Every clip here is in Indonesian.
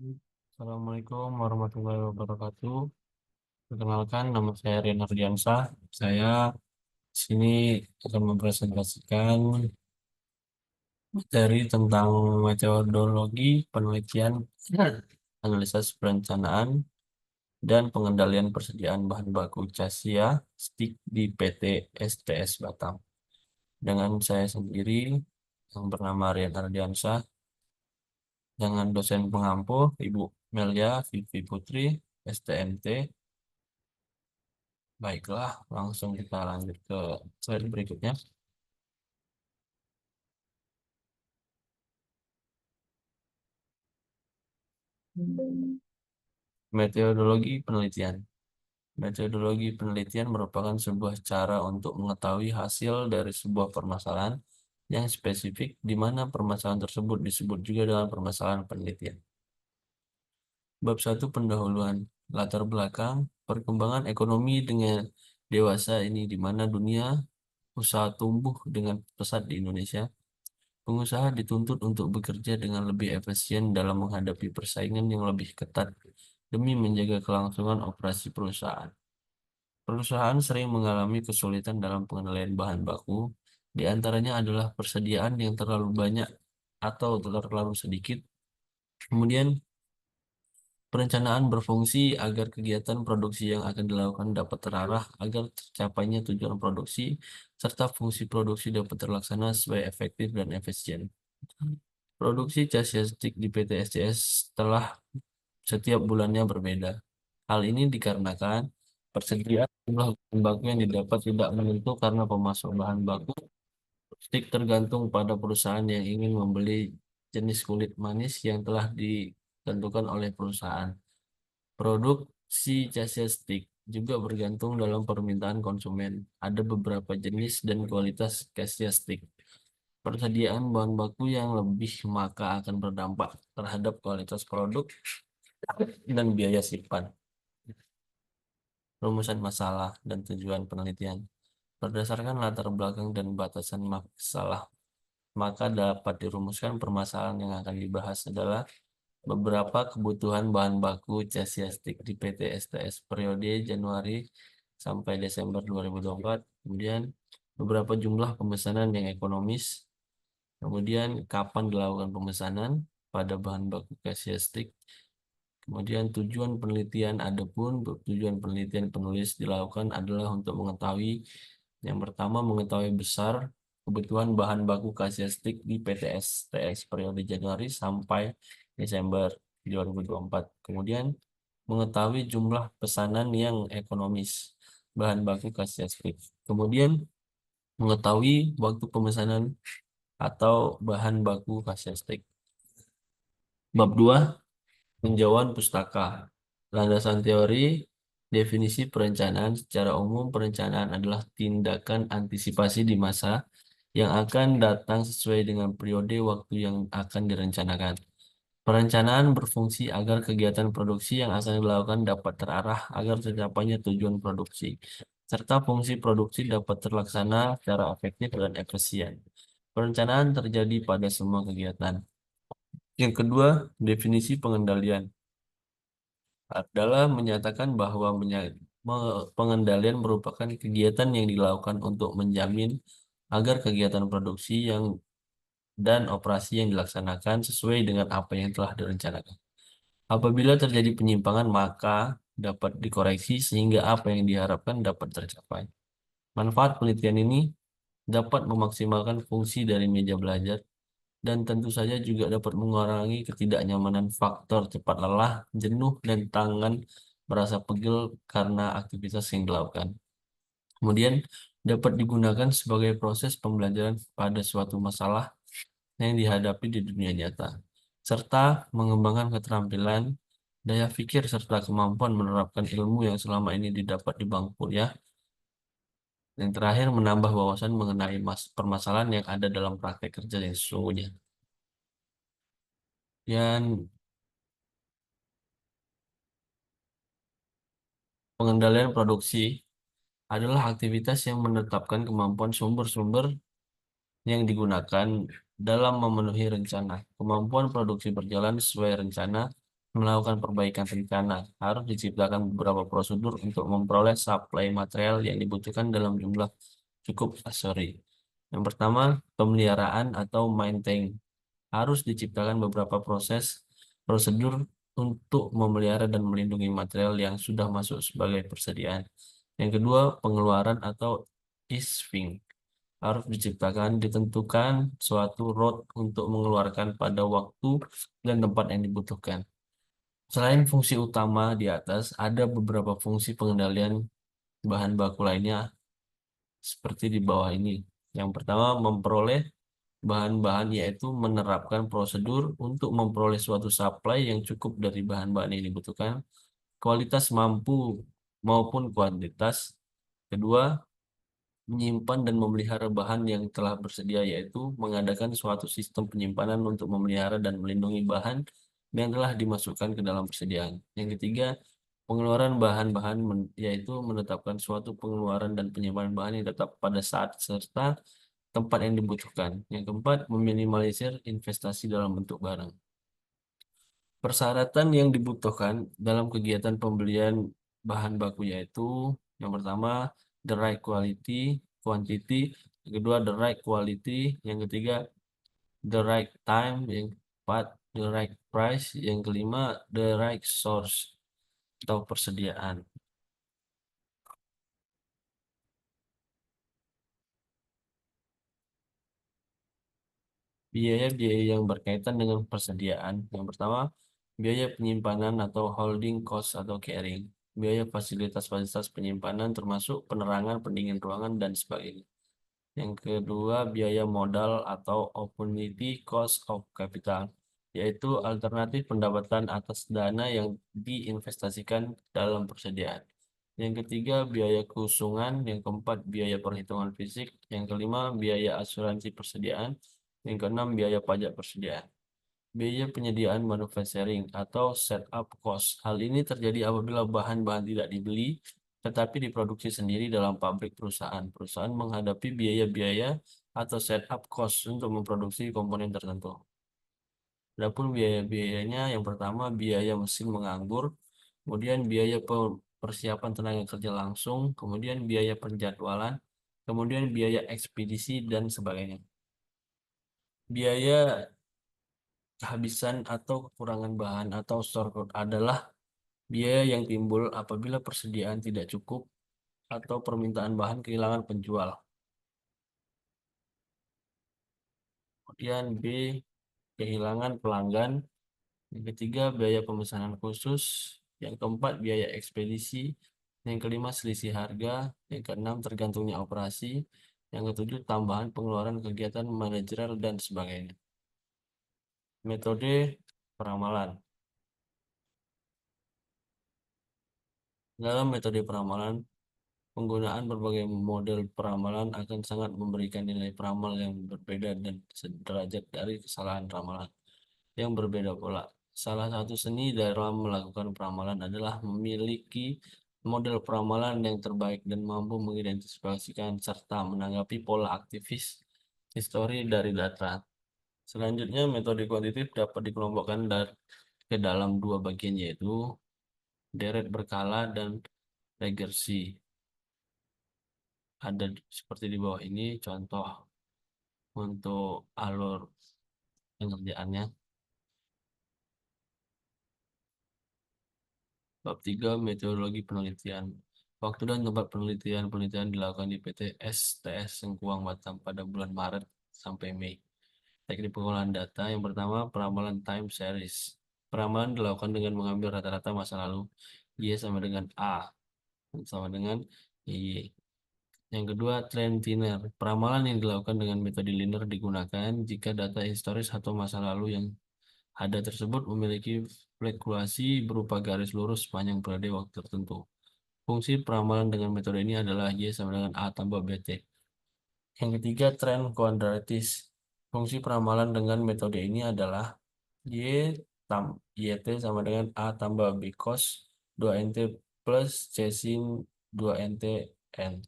Assalamualaikum warahmatullahi wabarakatuh. Perkenalkan, nama saya Rian Ardiansah. Saya di sini akan mempresentasikan materi tentang metodologi penelitian, analisis perencanaan, dan pengendalian persediaan bahan baku Casia stick di PT STS Batam. Dengan saya sendiri yang bernama Rian Ardiansah, dengan dosen pengampu Ibu Melia Vivi Putri, STMT. Baiklah, langsung kita lanjut ke slide berikutnya. Metodologi penelitian. Metodologi penelitian merupakan sebuah cara untuk mengetahui hasil dari sebuah permasalahan yang spesifik, di mana permasalahan tersebut disebut juga dengan permasalahan penelitian. Bab 1, pendahuluan. Latar belakang perkembangan ekonomi dengan dewasa ini, di mana dunia usaha tumbuh dengan pesat di Indonesia. Pengusaha dituntut untuk bekerja dengan lebih efisien dalam menghadapi persaingan yang lebih ketat demi menjaga kelangsungan operasi perusahaan. Perusahaan sering mengalami kesulitan dalam pengendalian bahan baku, di antaranya adalah persediaan yang terlalu banyak atau terlalu sedikit. Kemudian, perencanaan berfungsi agar kegiatan produksi yang akan dilakukan dapat terarah agar tercapainya tujuan produksi, serta fungsi produksi dapat terlaksana sesuai efektif dan efisien. Produksi casiastik di PT SCS telah setiap bulannya berbeda. Hal ini dikarenakan persediaan jumlah bahan baku yang didapat tidak menentu karena pemasok bahan baku stik tergantung pada perusahaan yang ingin membeli jenis kulit manis yang telah ditentukan oleh perusahaan. Produksi casiastik juga bergantung dalam permintaan konsumen. Ada beberapa jenis dan kualitas casiastik. Persediaan bahan baku yang lebih maka akan berdampak terhadap kualitas produk dan biaya simpan. Rumusan masalah dan tujuan penelitian. Berdasarkan latar belakang dan batasan masalah, maka dapat dirumuskan permasalahan yang akan dibahas adalah beberapa kebutuhan bahan baku casiastik di PT STS periode Januari sampai Desember 2024. Kemudian beberapa jumlah pemesanan yang ekonomis. Kemudian kapan dilakukan pemesanan pada bahan baku casiastik. Kemudian tujuan penelitian, adapun tujuan penelitian penulis dilakukan adalah untuk mengetahui yang pertama, mengetahui besar kebutuhan bahan baku kasiastik di PTS TX periode Januari sampai Desember 2024. Kemudian mengetahui jumlah pesanan yang ekonomis bahan baku kasiastik. Kemudian mengetahui waktu pemesanan atau bahan baku kasiastik. Bab 2, penjauhan pustaka. Landasan teori, definisi perencanaan. Secara umum, perencanaan adalah tindakan antisipasi di masa yang akan datang sesuai dengan periode waktu yang akan direncanakan. Perencanaan berfungsi agar kegiatan produksi yang akan dilakukan dapat terarah agar tercapainya tujuan produksi, serta fungsi produksi dapat terlaksana secara efektif dan efisien. Perencanaan terjadi pada semua kegiatan. Yang kedua, definisi pengendalian adalah menyatakan bahwa pengendalian merupakan kegiatan yang dilakukan untuk menjamin agar kegiatan produksi dan operasi yang dilaksanakan sesuai dengan apa yang telah direncanakan. Apabila terjadi penyimpangan, maka dapat dikoreksi sehingga apa yang diharapkan dapat tercapai. Manfaat penelitian ini dapat memaksimalkan fungsi dari meja belajar dan tentu saja juga dapat mengurangi ketidaknyamanan faktor cepat lelah, jenuh, dan tangan merasa pegel karena aktivitas yang dilakukan. Kemudian dapat digunakan sebagai proses pembelajaran pada suatu masalah yang dihadapi di dunia nyata, serta mengembangkan keterampilan, daya pikir, serta kemampuan menerapkan ilmu yang selama ini didapat di bangku kuliah. Yang terakhir, menambah wawasan mengenai permasalahan yang ada dalam praktek kerja yang sesungguhnya. Dan pengendalian produksi adalah aktivitas yang menetapkan kemampuan sumber-sumber yang digunakan dalam memenuhi rencana. Kemampuan produksi berjalan sesuai rencana melakukan perbaikan rencana, harus diciptakan beberapa prosedur untuk memperoleh suplai material yang dibutuhkan dalam jumlah cukup. Yang pertama, pemeliharaan atau maintenance. Harus diciptakan beberapa prosedur untuk memelihara dan melindungi material yang sudah masuk sebagai persediaan. Yang kedua, pengeluaran atau isfing. Harus ditentukan suatu road untuk mengeluarkan pada waktu dan tempat yang dibutuhkan. Selain fungsi utama di atas, ada beberapa fungsi pengendalian bahan baku lainnya seperti di bawah ini. Yang pertama, memperoleh bahan-bahan, yaitu menerapkan prosedur untuk memperoleh suatu supply yang cukup dari bahan-bahan yang dibutuhkan, kualitas mampu maupun kuantitas. Kedua, menyimpan dan memelihara bahan yang telah bersedia, yaitu mengadakan suatu sistem penyimpanan untuk memelihara dan melindungi bahan yang telah dimasukkan ke dalam persediaan. Yang ketiga, pengeluaran bahan-bahan, yaitu menetapkan suatu pengeluaran dan penyimpanan bahan yang tetap pada saat serta tempat yang dibutuhkan. Yang keempat, meminimalisir investasi dalam bentuk barang. Persyaratan yang dibutuhkan dalam kegiatan pembelian bahan baku yaitu yang pertama, the right quality, quantity, yang kedua, the right quality, yang ketiga, the right time, yang keempat, the right price, yang kelima, the right source atau persediaan. Biaya-biaya yang berkaitan dengan persediaan. Yang pertama, biaya penyimpanan atau holding cost atau carrying. Biaya fasilitas-fasilitas penyimpanan termasuk penerangan, pendingin ruangan, dan sebagainya. Yang kedua, biaya modal atau opportunity cost of capital, yaitu alternatif pendapatan atas dana yang diinvestasikan dalam persediaan. Yang ketiga, biaya keusungan. Yang keempat, biaya perhitungan fisik. Yang kelima, biaya asuransi persediaan. Yang keenam, biaya pajak persediaan. Biaya penyediaan manufacturing atau setup cost. Hal ini terjadi apabila bahan-bahan tidak dibeli, tetapi diproduksi sendiri dalam pabrik perusahaan. Perusahaan menghadapi biaya-biaya atau setup cost untuk memproduksi komponen tertentu. Adapun biaya-biayanya, yang pertama biaya mesin menganggur, kemudian biaya persiapan tenaga kerja langsung, kemudian biaya penjadwalan, kemudian biaya ekspedisi, dan sebagainya. Biaya kehabisan atau kekurangan bahan atau store adalah biaya yang timbul apabila persediaan tidak cukup atau permintaan bahan kehilangan penjual. Kemudian B, kehilangan pelanggan. Yang ketiga, biaya pemesanan khusus. Yang keempat, biaya ekspedisi. Yang kelima, selisih harga. Yang keenam, tergantungnya operasi. Yang ketujuh, tambahan pengeluaran kegiatan manajerial dan sebagainya. Metode peramalan. Dalam metode peramalan, penggunaan berbagai model peramalan akan sangat memberikan nilai peramal yang berbeda dan sederajat dari kesalahan ramalan yang berbeda pula. Salah satu seni dalam melakukan peramalan adalah memiliki model peramalan yang terbaik dan mampu mengidentifikasikan serta menanggapi pola aktivis histori dari data. Selanjutnya, metode kuantitatif dapat dikelompokkan ke dalam dua bagian, yaitu deret berkala dan regresi. Ada seperti di bawah ini contoh untuk alur pengerjaannya. Bab 3, metodologi penelitian. Waktu dan tempat penelitian dilakukan di PT STS Sengkuang Batam pada bulan Maret sampai Mei. Teknik pengolahan data yang pertama, peramalan time series. Peramalan dilakukan dengan mengambil rata-rata masa lalu. Y sama dengan A sama dengan Y. Yang kedua, trend linear. Peramalan yang dilakukan dengan metode linear digunakan jika data historis atau masa lalu yang ada tersebut memiliki fluktuasi berupa garis lurus sepanjang periode waktu tertentu. Fungsi peramalan dengan metode ini adalah Y sama dengan A tambah BT. Yang ketiga, tren kuadratis. Fungsi peramalan dengan metode ini adalah YT sama dengan A tambah B cos 2NT plus C sin 2NT N.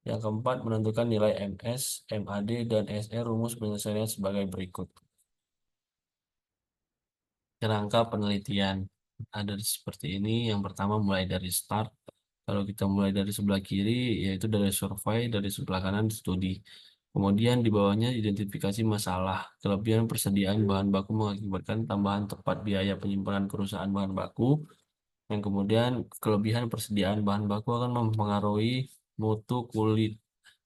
Yang keempat, menentukan nilai MS, MAD, dan SR. Rumus penyelesaiannya sebagai berikut. Kerangka penelitian. Ada seperti ini. Yang pertama mulai dari start. Kalau kita mulai dari sebelah kiri, yaitu dari survei, dari sebelah kanan studi. Kemudian di bawahnya identifikasi masalah. Kelebihan persediaan bahan baku mengakibatkan tambahan tepat biaya penyimpanan perusahaan bahan baku. Yang kemudian kelebihan persediaan bahan baku akan mempengaruhi mutu kulit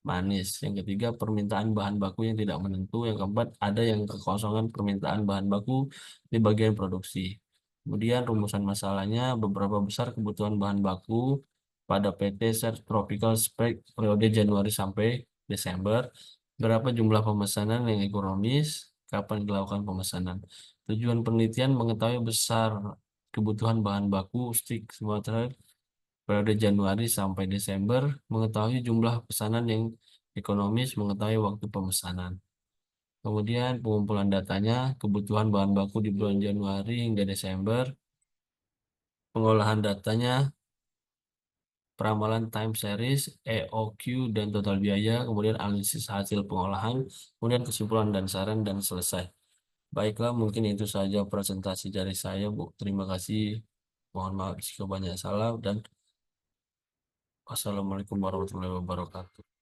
manis. Yang ketiga, permintaan bahan baku yang tidak menentu. Yang keempat, ada yang kekosongan permintaan bahan baku di bagian produksi. Kemudian rumusan masalahnya, beberapa besar kebutuhan bahan baku pada PT Search Tropical Spec periode Januari sampai Desember. Berapa jumlah pemesanan yang ekonomis? Kapan dilakukan pemesanan? Tujuan penelitian mengetahui besar kebutuhan bahan baku stik Sumatera periode Januari sampai Desember, mengetahui jumlah pesanan yang ekonomis, mengetahui waktu pemesanan. Kemudian pengumpulan datanya, kebutuhan bahan baku di bulan Januari hingga Desember, pengolahan datanya, peramalan time series, EOQ, dan total biaya, kemudian analisis hasil pengolahan, kemudian kesimpulan dan saran, dan selesai. Baiklah, mungkin itu saja presentasi dari saya, Bu. Terima kasih. Mohon maaf jika banyak salah, dan wassalamualaikum warahmatullahi wabarakatuh.